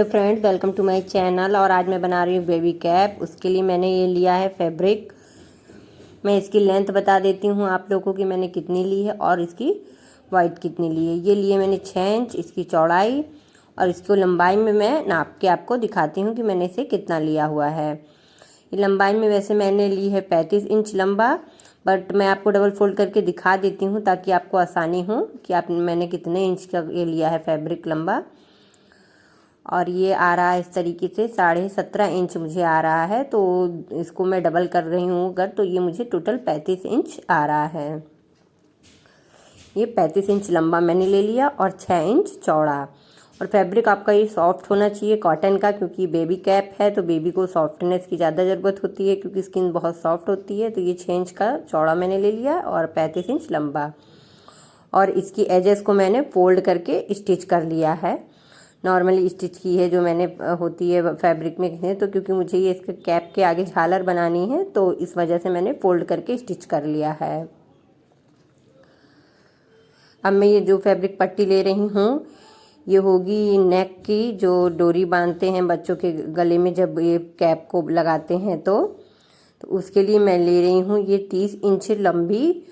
Hello friends, welcome to my channel. और आज मैं बना रही हूँ बेबी कैप। उसके लिए मैंने ये लिया है फैब्रिक। मैं इसकी लेंथ बता देती हूँ आप लोगों की मैंने कितनी ली है और इसकी वाइट कितनी ली है। ये लिए मैंने 6 इंच इसकी चौड़ाई, और इसको लंबाई में मैं नाप के आपको दिखाती हूँ कि मैंने इसे कितना लिया हुआ है। ये लंबाई में वैसे मैंने ली है 35 इंच लंबा, बट मैं आपको डबल फोल्ड करके दिखा देती हूँ ताकि आपको आसानी हो कि मैंने कितने इंच का ये लिया है फैब्रिक लंबा। और ये आ रहा है इस तरीके से 17.5 इंच मुझे आ रहा है, तो इसको मैं डबल कर रही हूँ अगर, तो ये मुझे टोटल 35 इंच आ रहा है। ये 35 इंच लंबा मैंने ले लिया और 6 इंच चौड़ा। और फैब्रिक आपका ये सॉफ्ट होना चाहिए कॉटन का, क्योंकि बेबी कैप है तो बेबी को सॉफ्टनेस की ज़्यादा ज़रूरत होती है क्योंकि स्किन बहुत सॉफ्ट होती है। तो ये 6 इंच का चौड़ा मैंने ले लिया और 35 इंच लंबा। और इसकी एजेस को मैंने फोल्ड करके स्टिच कर लिया है। नॉर्मली स्टिच की है जो मैंने होती है फैब्रिक में है, तो क्योंकि मुझे ये इसके कैप के आगे झालर बनानी है तो इस वजह से मैंने फोल्ड करके स्टिच कर लिया है। अब मैं ये जो फैब्रिक पट्टी ले रही हूँ ये होगी नेक की, जो डोरी बांधते हैं बच्चों के गले में जब ये कैप को लगाते हैं तो उसके लिए मैं ले रही हूँ ये 30 इंच लंबी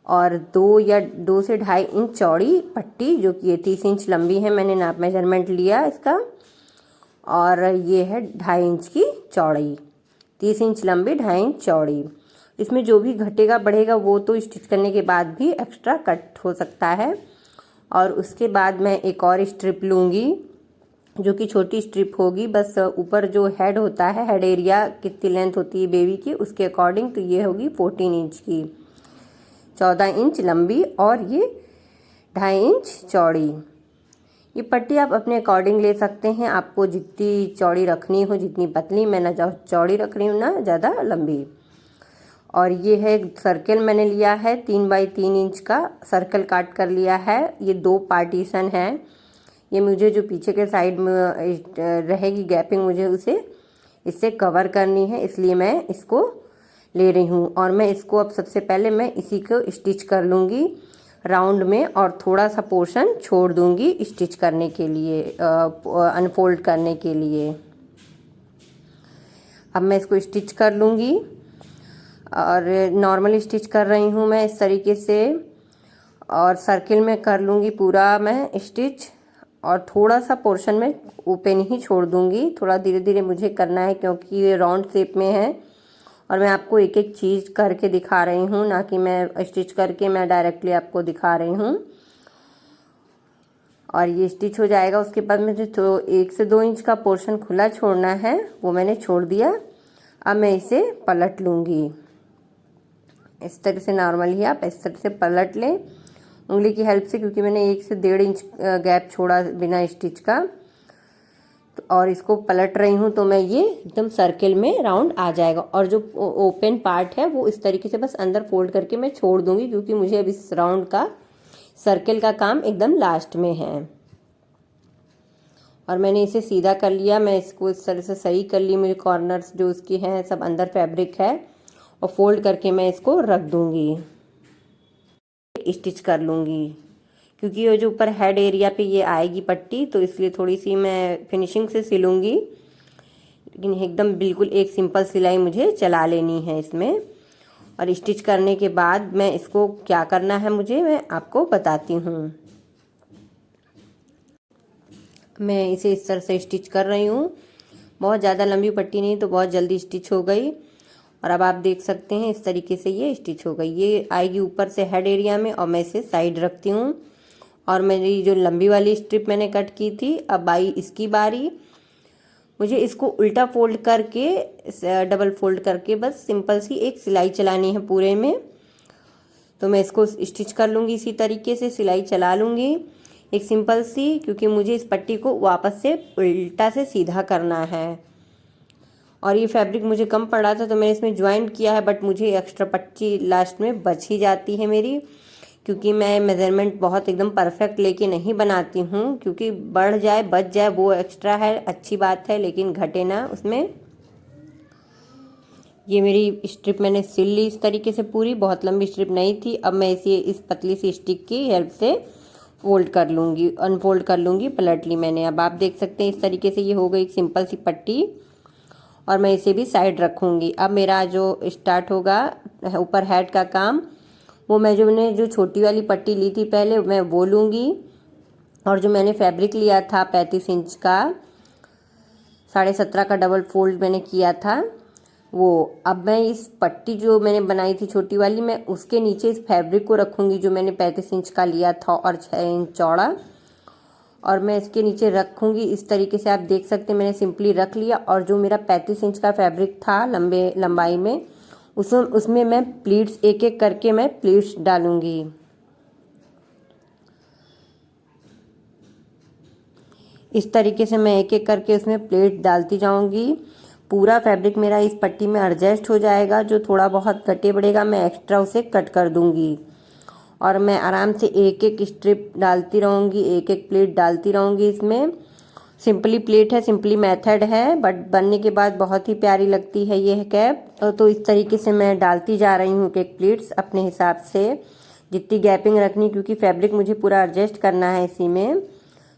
और 2 से 2.5 इंच चौड़ी पट्टी, जो कि ये 30 इंच लंबी है। मैंने नाप मेजरमेंट लिया इसका, और ये है 2.5 इंच की चौड़ी। 30 इंच लंबी, 2.5 इंच चौड़ी। इसमें जो भी घटेगा बढ़ेगा वो तो स्टिच करने के बाद भी एक्स्ट्रा कट हो सकता है। और उसके बाद मैं एक और स्ट्रिप लूँगी जो कि छोटी स्ट्रिप होगी, बस ऊपर जो हेड होता है, हेड एरिया कितनी लेंथ होती है बेबी की उसके अकॉर्डिंग, तो ये होगी 14 इंच की, 14 इंच लंबी और ये 2.5 इंच चौड़ी। ये पट्टी आप अपने अकॉर्डिंग ले सकते हैं, आपको जितनी चौड़ी रखनी हो, जितनी पतली। मैं ना चौड़ी रख रही हूँ ना ज़्यादा लंबी। और ये है सर्कल मैंने लिया है 3 बाई 3 इंच का सर्कल काट कर लिया है। ये 2 पार्टीशन है। ये मुझे जो पीछे के साइड में रहेगी गैपिंग मुझे उसे इससे कवर करनी है, इसलिए मैं इसको ले रही हूँ। और मैं इसको अब सबसे पहले मैं इसी को स्टिच कर लूँगी राउंड में, और थोड़ा सा पोर्शन छोड़ दूँगी स्टिच करने के लिए, अनफोल्ड करने के लिए। अब मैं इसको स्टिच कर लूँगी, और नॉर्मल स्टिच कर रही हूँ मैं इस तरीके से, और सर्किल में कर लूँगी पूरा मैं स्टिच, और थोड़ा सा पोर्शन में ओपन ही छोड़ दूँगी। थोड़ा धीरे धीरे मुझे करना है क्योंकि ये राउंड शेप में है, और मैं आपको एक एक चीज़ करके दिखा रही हूँ, ना कि मैं स्टिच करके मैं डायरेक्टली आपको दिखा रही हूँ। और ये स्टिच हो जाएगा उसके बाद मुझे तो 1 से 2 इंच का पोर्शन खुला छोड़ना है, वो मैंने छोड़ दिया। अब मैं इसे पलट लूँगी इस तरह से। नॉर्मली आप इस तरह से पलट लें उंगली की हेल्प से, क्योंकि मैंने 1 से 1.5 इंच गैप छोड़ा बिना स्टिच का। और इसको पलट रही हूँ तो मैं ये एकदम सर्किल में राउंड आ जाएगा। और जो ओपन पार्ट है वो इस तरीके से बस अंदर फोल्ड करके मैं छोड़ दूंगी, क्योंकि मुझे अब इस राउंड का सर्किल का काम एकदम लास्ट में है। और मैंने इसे सीधा कर लिया, मैं इसको इस तरह से सही कर ली। मुझे कॉर्नर्स जो उसकी हैं सब अंदर फैब्रिक है, और फोल्ड करके मैं इसको रख दूंगी, स्टिच कर लूँगी। क्योंकि ये जो ऊपर हेड एरिया पे ये आएगी पट्टी, तो इसलिए थोड़ी सी मैं फिनिशिंग से सिलूँगी, लेकिन एकदम बिल्कुल एक सिंपल सिलाई मुझे चला लेनी है इसमें। और स्टिच करने के बाद मैं इसको क्या करना है मुझे मैं आपको बताती हूँ। मैं इसे इस तरह से स्टिच कर रही हूँ, बहुत ज़्यादा लंबी पट्टी नहीं तो बहुत जल्दी स्टिच हो गई। और अब आप देख सकते हैं इस तरीके से ये स्टिच हो गई। ये आएगी ऊपर से हेड एरिया में, और मैं इसे साइड रखती हूँ। और मेरी जो लंबी वाली स्ट्रिप मैंने कट की थी, अब आई इसकी बारी। मुझे इसको उल्टा फोल्ड करके डबल फोल्ड करके बस सिंपल सी एक सिलाई चलानी है पूरे में। तो मैं इसको स्टिच कर लूँगी इसी तरीके से, सिलाई चला लूँगी एक सिंपल सी, क्योंकि मुझे इस पट्टी को वापस से उल्टा से सीधा करना है। और ये फैब्रिक मुझे कम पड़ा था तो मैंने इसमें ज्वाइंट किया है, बट मुझे एक्स्ट्रा पट्टी लास्ट में बच ही जाती है मेरी, क्योंकि मैं मेजरमेंट बहुत एकदम परफेक्ट लेके नहीं बनाती हूँ। क्योंकि बढ़ जाए बच जाए वो एक्स्ट्रा है, अच्छी बात है, लेकिन घटे ना उसमें। ये मेरी स्ट्रिप मैंने सिल ली इस तरीके से पूरी, बहुत लंबी स्ट्रिप नहीं थी। अब मैं इसे इस पतली सी स्टिक की हेल्प से फोल्ड कर लूँगी, अनफोल्ड कर लूँगी, पलट ली मैंने। अब आप देख सकते हैं इस तरीके से ये हो गई एक सिंपल सी पट्टी, और मैं इसे भी साइड रखूँगी। अब मेरा जो स्टार्ट होगा ऊपर हेड का काम, वो मैंने जो छोटी वाली पट्टी ली थी पहले, मैं वो लूँगी। और जो मैंने फैब्रिक लिया था 35 इंच का, 17.5 का डबल फोल्ड मैंने किया था वो, अब मैं इस पट्टी जो मैंने बनाई थी छोटी वाली, मैं उसके नीचे इस फैब्रिक को रखूँगी जो मैंने 35 इंच का लिया था और 6 इंच चौड़ा, और मैं इसके नीचे रखूँगी इस तरीके से। आप देख सकते हैं मैंने सिंपली रख लिया। और जो मेरा 35 इंच का फैब्रिक था लंबाई में, उसमें मैं प्लीट्स एक एक करके मैं प्लीट्स डालूँगी। इस तरीके से मैं एक एक करके उसमें प्लेट डालती जाऊँगी। पूरा फैब्रिक मेरा इस पट्टी में एडजस्ट हो जाएगा। जो थोड़ा बहुत कटे बढ़ेगा मैं एक्स्ट्रा उसे कट कर दूँगी, और मैं आराम से एक एक स्ट्रिप डालती रहूँगी, एक एक प्लेट डालती रहूँगी। इसमें सिंपली प्लेट है, सिंपली मेथड है, बट बनने के बाद बहुत ही प्यारी लगती है ये कैप। तो इस तरीके से मैं डालती जा रही हूँ एक प्लेट्स अपने हिसाब से, जितनी गैपिंग रखनी, क्योंकि फैब्रिक मुझे पूरा एडजस्ट करना है इसी में।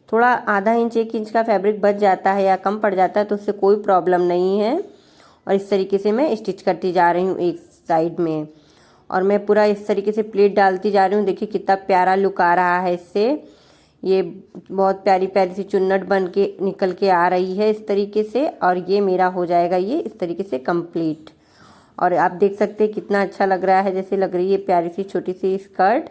थोड़ा आधा इंच 1 इंच का फैब्रिक बच जाता है या कम पड़ जाता है तो उससे कोई प्रॉब्लम नहीं है। और इस तरीके से मैं स्टिच करती जा रही हूँ एक साइड में, और मैं पूरा इस तरीके से प्लेट डालती जा रही हूँ। देखिए कितना प्यारा लुक आ रहा है इससे। ये बहुत प्यारी प्यारी सी चुन्नट बन के निकल के आ रही है इस तरीके से, और ये मेरा हो जाएगा ये इस तरीके से कंप्लीट। और आप देख सकते हैं कितना अच्छा लग रहा है, जैसे लग रही है प्यारी सी छोटी सी स्कर्ट,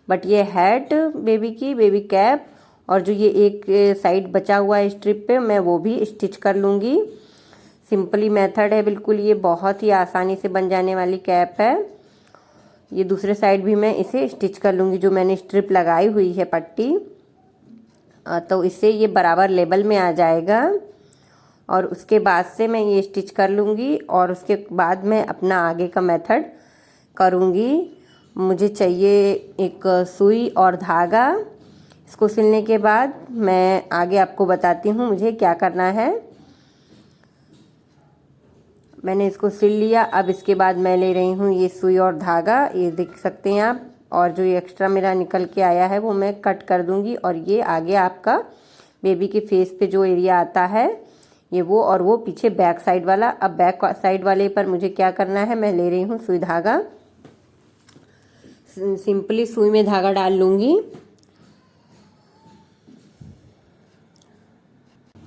बट ये हैट बेबी की, बेबी कैप। और जो ये एक साइड बचा हुआ है स्ट्रिप पे, मैं वो भी स्टिच कर लूँगी। सिंपली मेथड है बिल्कुल, ये बहुत ही आसानी से बन जाने वाली कैप है। ये दूसरे साइड भी मैं इसे स्टिच कर लूँगी, जो मैंने स्ट्रिप लगाई हुई है पट्टी, तो इससे ये बराबर लेवल में आ जाएगा। और उसके बाद से मैं ये स्टिच कर लूँगी, और उसके बाद मैं अपना आगे का मेथड करूँगी। मुझे चाहिए एक सुई और धागा। इसको सिलने के बाद मैं आगे आपको बताती हूँ मुझे क्या करना है। मैंने इसको सिल लिया। अब इसके बाद मैं ले रही हूँ ये सुई और धागा, ये देख सकते हैं आप। और जो ये एक्स्ट्रा मेरा निकल के आया है वो मैं कट कर दूँगी। और ये आगे आपका बेबी के फेस पे जो एरिया आता है ये वो, और वो पीछे बैक साइड वाला। अब बैक साइड वाले पर मुझे क्या करना है, मैं ले रही हूँ सुई धागा। सिंपली सुई में धागा डाल लूँगी,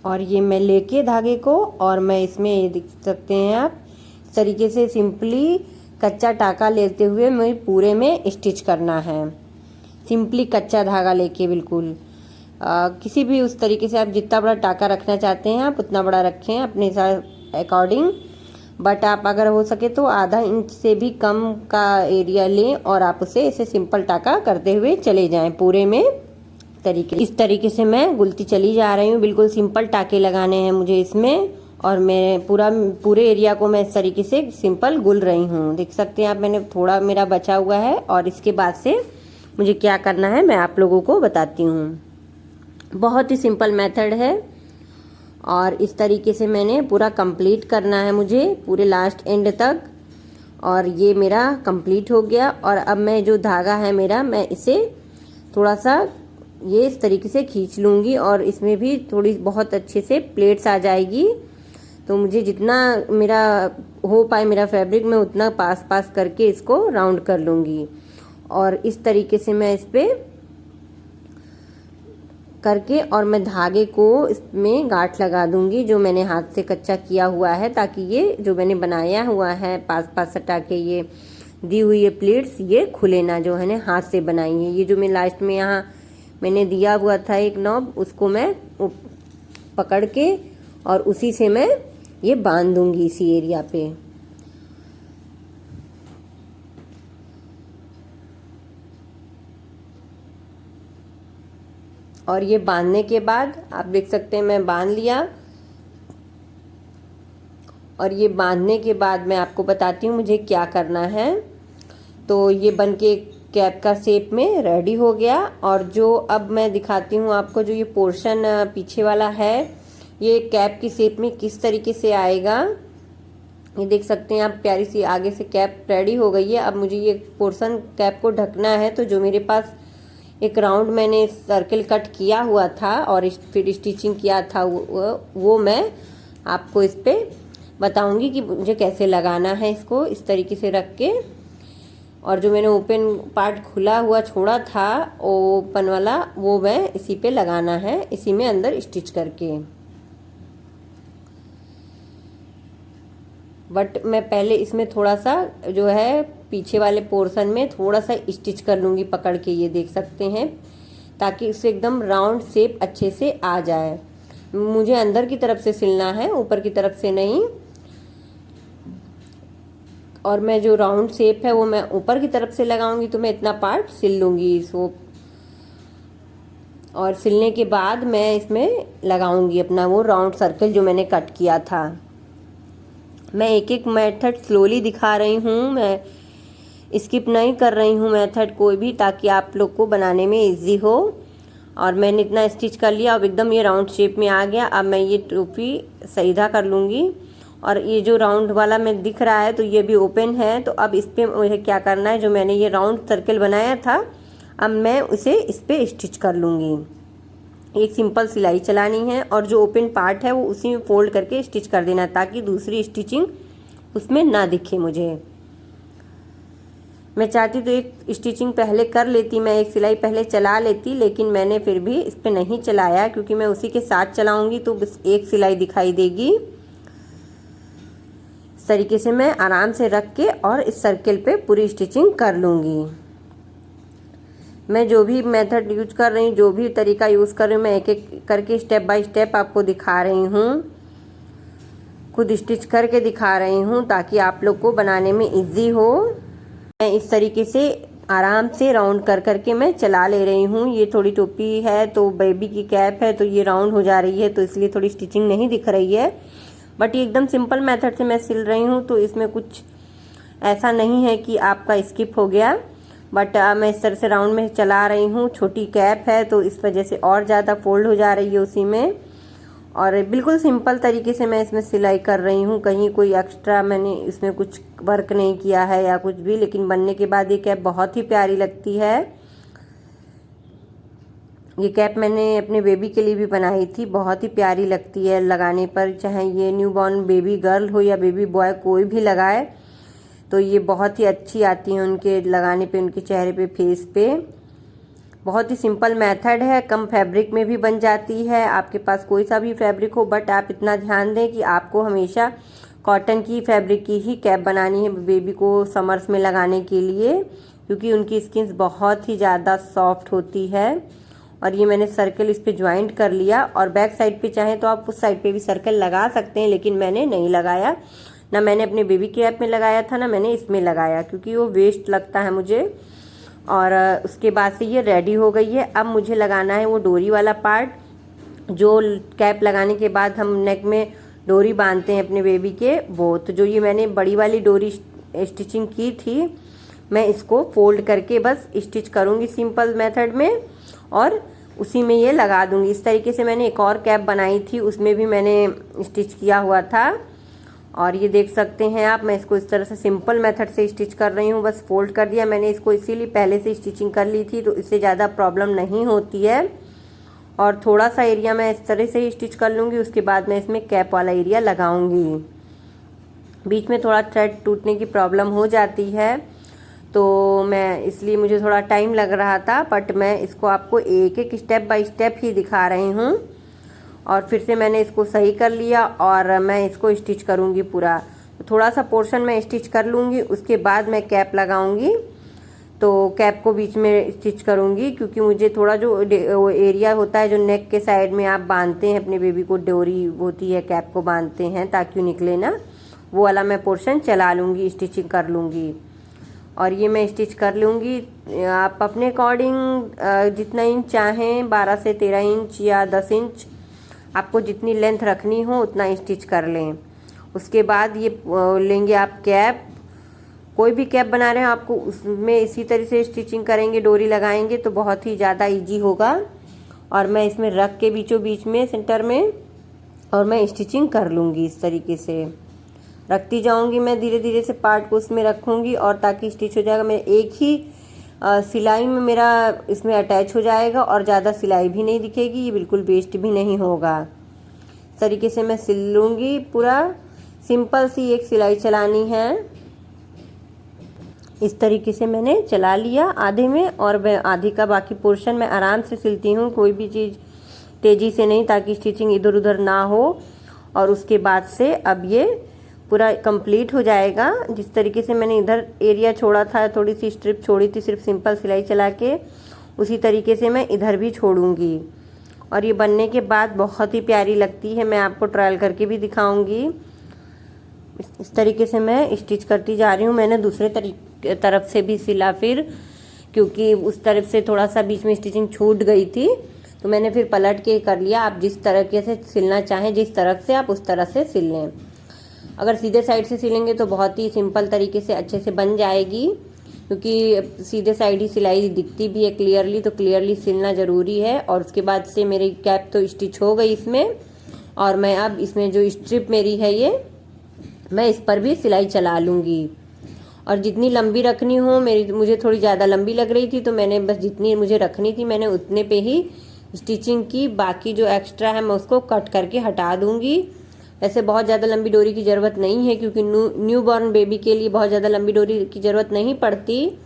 और ये मैं लेके धागे को, और मैं इसमें ये देख सकते हैं आप इस तरीके से सिंपली कच्चा टाका लेते हुए मुझे पूरे में स्टिच करना है। सिंपली कच्चा धागा लेके बिल्कुल किसी भी उस तरीके से आप जितना बड़ा टाका रखना चाहते हैं आप उतना बड़ा रखें अपने अकॉर्डिंग। बट आप अगर हो सके तो आधा इंच से भी कम का एरिया लें, और आप उसे ऐसे सिंपल टाका करते हुए चले जाएं पूरे में। इस तरीके से मैं गुलती चली जा रही हूँ। बिल्कुल सिंपल टाके लगाने हैं मुझे इसमें, और मैं पूरे एरिया को मैं इस तरीके से सिंपल गुल रही हूँ। देख सकते हैं आप, मैंने थोड़ा मेरा बचा हुआ है। और इसके बाद से मुझे क्या करना है मैं आप लोगों को बताती हूँ। बहुत ही सिंपल मेथड है, और इस तरीके से मैंने पूरा कंप्लीट करना है मुझे पूरे लास्ट एंड तक। और ये मेरा कंप्लीट हो गया। और अब मैं जो धागा है मेरा, मैं इसे थोड़ा सा ये इस तरीके से खींच लूँगी, और इसमें भी थोड़ी बहुत अच्छे से प्लेट्स आ जाएगी। तो मुझे जितना मेरा हो पाए मेरा फैब्रिक, मैं उतना पास पास करके इसको राउंड कर लूँगी। और इस तरीके से मैं इस पर करके, और मैं धागे को इसमें गांठ लगा दूँगी जो मैंने हाथ से कच्चा किया हुआ है, ताकि ये जो मैंने बनाया हुआ है पास पास सटा के ये दी हुई है प्लेट्स, ये खुले ना, जो है ना हाथ से बनाई है। ये जो मैं लास्ट में यहाँ मैंने दिया हुआ था एक नॉब, उसको मैं पकड़ के और उसी से मैं ये बांध दूंगी इसी एरिया पे। और ये बांधने के बाद आप देख सकते हैं मैं बांध लिया। और ये बांधने के बाद मैं आपको बताती हूँ मुझे क्या करना है। तो ये बन के कैप का शेप में रेडी हो गया। और जो अब मैं दिखाती हूँ आपको, जो ये पोर्शन पीछे वाला है ये कैप की शेप में किस तरीके से आएगा। ये देख सकते हैं आप, प्यारी सी आगे से कैप रेडी हो गई है। अब मुझे ये पोर्शन कैप को ढकना है। तो जो मेरे पास एक राउंड मैंने सर्किल कट किया हुआ था और फिर स्टिचिंग किया था, वो मैं आपको इस पे बताऊंगी कि मुझे कैसे लगाना है इसको इस तरीके से रख के। और जो मैंने ओपन पार्ट खुला हुआ छोड़ा था ओपन वाला, वो मैं इसी पे लगाना है, इसी में अंदर स्टिच करके। बट मैं पहले इसमें थोड़ा सा जो है पीछे वाले पोर्शन में थोड़ा सा स्टिच कर लूँगी पकड़ के, ये देख सकते हैं, ताकि इससे एकदम राउंड शेप अच्छे से आ जाए। मुझे अंदर की तरफ से सिलना है, ऊपर की तरफ से नहीं। और मैं जो राउंड शेप है वो मैं ऊपर की तरफ से लगाऊंगी, तो मैं इतना पार्ट सिल लूँगी इसको। और सिलने के बाद मैं इसमें लगाऊंगी अपना वो राउंड सर्कल जो मैंने कट किया था। मैं एक एक मेथड स्लोली दिखा रही हूँ, मैं स्किप नहीं कर रही हूँ मेथड कोई भी, ताकि आप लोग को बनाने में इजी हो। और मैंने इतना स्टिच कर लिया, अब एकदम ये राउंड शेप में आ गया। अब मैं ये टोपी सीधा कर लूँगी। और ये जो राउंड वाला में दिख रहा है तो ये भी ओपन है, तो अब इस पर मुझे क्या करना है, जो मैंने ये राउंड सर्कल बनाया था अब मैं उसे इस पर स्टिच कर लूँगी। एक सिंपल सिलाई चलानी है और जो ओपन पार्ट है वो उसी में फोल्ड करके स्टिच कर देना, ताकि दूसरी स्टिचिंग उसमें ना दिखे मुझे। मैं चाहती तो एक स्टिचिंग पहले कर लेती, मैं एक सिलाई पहले चला लेती, लेकिन मैंने फिर भी इस पर नहीं चलाया, क्योंकि मैं उसी के साथ चलाऊंगी तो बस एक सिलाई दिखाई देगी। इस तरीके से मैं आराम से रख के और इस सर्किल पे पूरी स्टिचिंग कर लूँगी। मैं जो भी मेथड यूज कर रही हूँ, जो भी तरीका यूज़ कर रही हूँ, मैं एक एक करके स्टेप बाय स्टेप आपको दिखा रही हूँ, खुद स्टिच करके दिखा रही हूँ, ताकि आप लोग को बनाने में इजी हो। मैं इस तरीके से आराम से राउंड कर करके मैं चला ले रही हूँ। ये थोड़ी टोपी है तो बेबी की कैप है, तो ये राउंड हो जा रही है, तो इसलिए थोड़ी स्टिचिंग नहीं दिख रही है। बट ये एकदम सिंपल मेथड से मैं सिल रही हूँ, तो इसमें कुछ ऐसा नहीं है कि आपका स्किप हो गया। बट मैं इस तरह से राउंड में चला रही हूँ। छोटी कैप है तो इस वजह से और ज़्यादा फोल्ड हो जा रही है उसी में। और बिल्कुल सिंपल तरीके से मैं इसमें सिलाई कर रही हूँ, कहीं कोई एक्स्ट्रा मैंने इसमें कुछ वर्क नहीं किया है या कुछ भी। लेकिन बनने के बाद ये कैप बहुत ही प्यारी लगती है। ये कैप मैंने अपने बेबी के लिए भी बनाई थी, बहुत ही प्यारी लगती है लगाने पर, चाहे ये न्यूबॉर्न बेबी गर्ल हो या बेबी बॉय, कोई भी लगाए तो ये बहुत ही अच्छी आती है उनके लगाने पे, उनके चेहरे पे, फेस पे। बहुत ही सिंपल मेथड है, कम फैब्रिक में भी बन जाती है। आपके पास कोई सा भी फैब्रिक हो, बट आप इतना ध्यान दें कि आपको हमेशा कॉटन की फैब्रिक की ही कैप बनानी है बेबी को समर्स में लगाने के लिए, क्योंकि उनकी स्किन बहुत ही ज़्यादा सॉफ्ट होती है। और ये मैंने सर्कल इस पे ज्वाइंट कर लिया। और बैक साइड पे चाहें तो आप उस साइड पे भी सर्कल लगा सकते हैं, लेकिन मैंने नहीं लगाया। ना मैंने अपने बेबी कैप में लगाया था, ना मैंने इसमें लगाया, क्योंकि वो वेस्ट लगता है मुझे। और उसके बाद से ये रेडी हो गई है। अब मुझे लगाना है वो डोरी वाला पार्ट, जो कैप लगाने के बाद हम नेक में डोरी बांधते हैं अपने बेबी के, वो। तो जो ये मैंने बड़ी वाली डोरी स्टिचिंग की थी, मैं इसको फोल्ड करके बस स्टिच करूँगी सिंपल मेथड में, और उसी में ये लगा दूँगी। इस तरीके से मैंने एक और कैप बनाई थी, उसमें भी मैंने स्टिच किया हुआ था। और ये देख सकते हैं आप, मैं इसको इस तरह से सिंपल मेथड से स्टिच कर रही हूँ, बस फोल्ड कर दिया मैंने इसको, इसीलिए पहले से स्टिचिंग कर ली थी, तो इससे ज़्यादा प्रॉब्लम नहीं होती है। और थोड़ा सा एरिया मैं इस तरह से ही स्टिच कर लूँगी, उसके बाद मैं इसमें कैप वाला एरिया लगाऊँगी। बीच में थोड़ा थ्रेड टूटने की प्रॉब्लम हो जाती है, तो मैं इसलिए मुझे थोड़ा टाइम लग रहा था, बट मैं इसको आपको एक एक स्टेप बाय स्टेप ही दिखा रही हूँ। और फिर से मैंने इसको सही कर लिया और मैं इसको स्टिच करूँगी पूरा। तो थोड़ा सा पोर्शन मैं स्टिच कर लूँगी, उसके बाद मैं कैप लगाऊँगी। तो कैप को बीच में स्टिच करूँगी, क्योंकि मुझे थोड़ा जो एरिया होता है जो नेक के साइड में आप बांधते हैं अपने बेबी को, डोरी होती है कैप को बांधते हैं ताकि निकले ना, वो वाला मैं पोर्शन चला लूँगी, स्टिचिंग कर लूँगी। और ये मैं स्टिच कर लूँगी। आप अपने अकॉर्डिंग जितना इंच चाहें, 12 से 13 इंच या 10 इंच, आपको जितनी लेंथ रखनी हो उतना स्टिच कर लें। उसके बाद ये लेंगे आप कैप, कोई भी कैप बना रहे हैं आपको उसमें इसी तरह से स्टिचिंग करेंगे, डोरी लगाएंगे तो बहुत ही ज़्यादा इजी होगा। और मैं इसमें रख के बीचों बीच में सेंटर में, और मैं स्टिचिंग कर लूँगी। इस तरीके से रखती जाऊँगी मैं, धीरे धीरे से पार्ट को उसमें रखूँगी, और ताकि स्टिच हो जाएगा। मैं एक ही सिलाई में मेरा इसमें अटैच हो जाएगा और ज़्यादा सिलाई भी नहीं दिखेगी, ये बिल्कुल वेस्ट भी नहीं होगा। इस तरीके से मैं सिल लूँगी। पूरा सिंपल सी एक सिलाई चलानी है। इस तरीके से मैंने चला लिया आधे में, और मैं आधे का बाकी पोर्शन मैं आराम से सिलती हूँ, कोई भी चीज़ तेज़ी से नहीं, ताकि स्टिचिंग इधर उधर ना हो। और उसके बाद से अब ये पूरा कंप्लीट हो जाएगा। जिस तरीके से मैंने इधर एरिया छोड़ा था, थोड़ी सी स्ट्रिप छोड़ी थी सिर्फ सिंपल सिलाई चला के, उसी तरीके से मैं इधर भी छोड़ूंगी। और ये बनने के बाद बहुत ही प्यारी लगती है। मैं आपको ट्रायल करके भी दिखाऊंगी। इस तरीके से मैं स्टिच करती जा रही हूँ। मैंने दूसरे तरफ से भी सिला फिर, क्योंकि उस तरफ से थोड़ा सा बीच में स्टिचिंग छूट गई थी, तो मैंने फिर पलट के कर लिया। आप जिस तरीके से सिलना चाहें, जिस तरफ से आप उस तरह से सिल लें। अगर सीधे साइड से सिलेंगे तो बहुत ही सिंपल तरीके से अच्छे से बन जाएगी, क्योंकि सीधे साइड ही सिलाई दिखती भी है क्लियरली, तो क्लियरली सिलना ज़रूरी है। और उसके बाद से मेरी कैप तो स्टिच हो गई इसमें, और मैं अब इसमें जो स्ट्रिप मेरी है ये मैं इस पर भी सिलाई चला लूँगी। और जितनी लंबी रखनी हो, मुझे थोड़ी ज़्यादा लंबी लग रही थी, तो मैंने बस जितनी मुझे रखनी थी मैंने उतने पे ही स्टिचिंग की। बाकी जो एक्स्ट्रा है मैं उसको कट करके हटा दूँगी। वैसे बहुत ज़्यादा लंबी डोरी की ज़रूरत नहीं है, क्योंकि न्यू बॉर्न बेबी के लिए बहुत ज़्यादा लंबी डोरी की ज़रूरत नहीं पड़ती।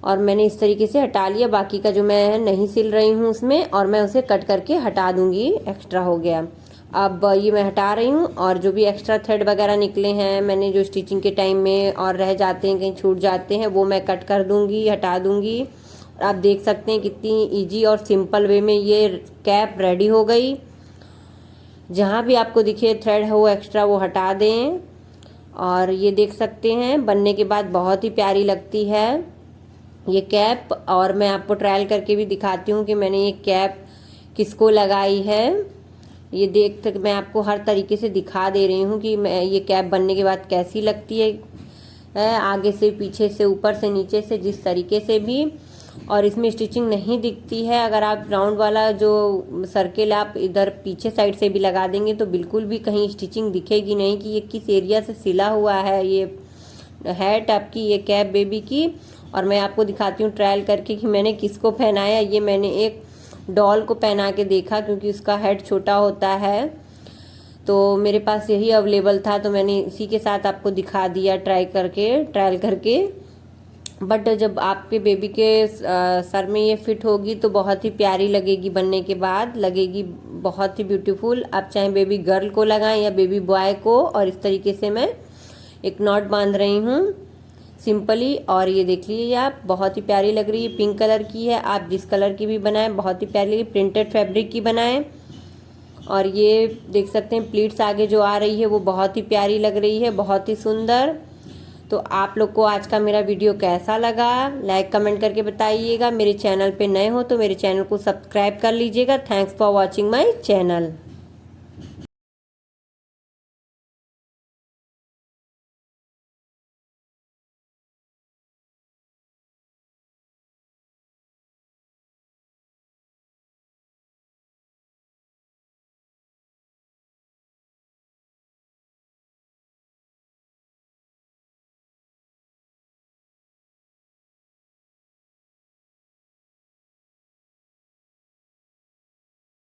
और मैंने इस तरीके से हटा लिया। बाकी का जो मैं नहीं सिल रही हूँ उसमें, और मैं उसे कट करके हटा दूँगी, एक्स्ट्रा हो गया। अब ये मैं हटा रही हूँ, और जो भी एक्स्ट्रा थ्रेड वगैरह निकले हैं मैंने जो स्टिचिंग के टाइम में और रह जाते हैं, कहीं छूट जाते हैं, वो मैं कट कर दूँगी, हटा दूँगी। और आप देख सकते हैं कितनी ईजी और सिंपल वे में ये कैप रेडी हो गई। जहाँ भी आपको दिखे थ्रेड हो एक्स्ट्रा वो हटा दें। और ये देख सकते हैं बनने के बाद बहुत ही प्यारी लगती है ये कैप। और मैं आपको ट्रायल करके भी दिखाती हूँ कि मैंने ये कैप किसको लगाई है। ये देख तक मैं आपको हर तरीके से दिखा दे रही हूँ कि मैं ये कैप बनने के बाद कैसी लगती है, आगे से, पीछे से, ऊपर से, नीचे से, जिस तरीके से भी। और इसमें स्टिचिंग नहीं दिखती है। अगर आप राउंड वाला जो सर्किल आप इधर पीछे साइड से भी लगा देंगे तो बिल्कुल भी कहीं स्टिचिंग दिखेगी नहीं कि ये किस एरिया से सिला हुआ है। ये है टप की ये कैप बेबी की। और मैं आपको दिखाती हूँ ट्रायल करके कि मैंने किसको पहनाया। ये मैंने एक डॉल को पहना के देखा, क्योंकि उसका हेड छोटा होता है, तो मेरे पास यही अवेलेबल था, तो मैंने इसी के साथ आपको दिखा दिया ट्रायल करके। बट जब आपके बेबी के सर में ये फिट होगी तो बहुत ही प्यारी लगेगी, बनने के बाद लगेगी बहुत ही ब्यूटीफुल। आप चाहे बेबी गर्ल को लगाएं या बेबी बॉय को। और इस तरीके से मैं एक नॉट बांध रही हूँ सिंपली। और ये देख लीजिए आप, बहुत ही प्यारी लग रही है। पिंक कलर की है, आप जिस कलर की भी बनाएं बहुत ही प्यारी लगी। प्रिंटेड फैब्रिक की बनाएं। और ये देख सकते हैं प्लीट्स आगे जो आ रही है वो बहुत ही प्यारी लग रही है, बहुत ही सुंदर। तो आप लोग को आज का मेरा वीडियो कैसा लगा, लाइक कमेंट करके बताइएगा। मेरे चैनल पे नए हो तो मेरे चैनल को सब्सक्राइब कर लीजिएगा। Thanks for watching my channel.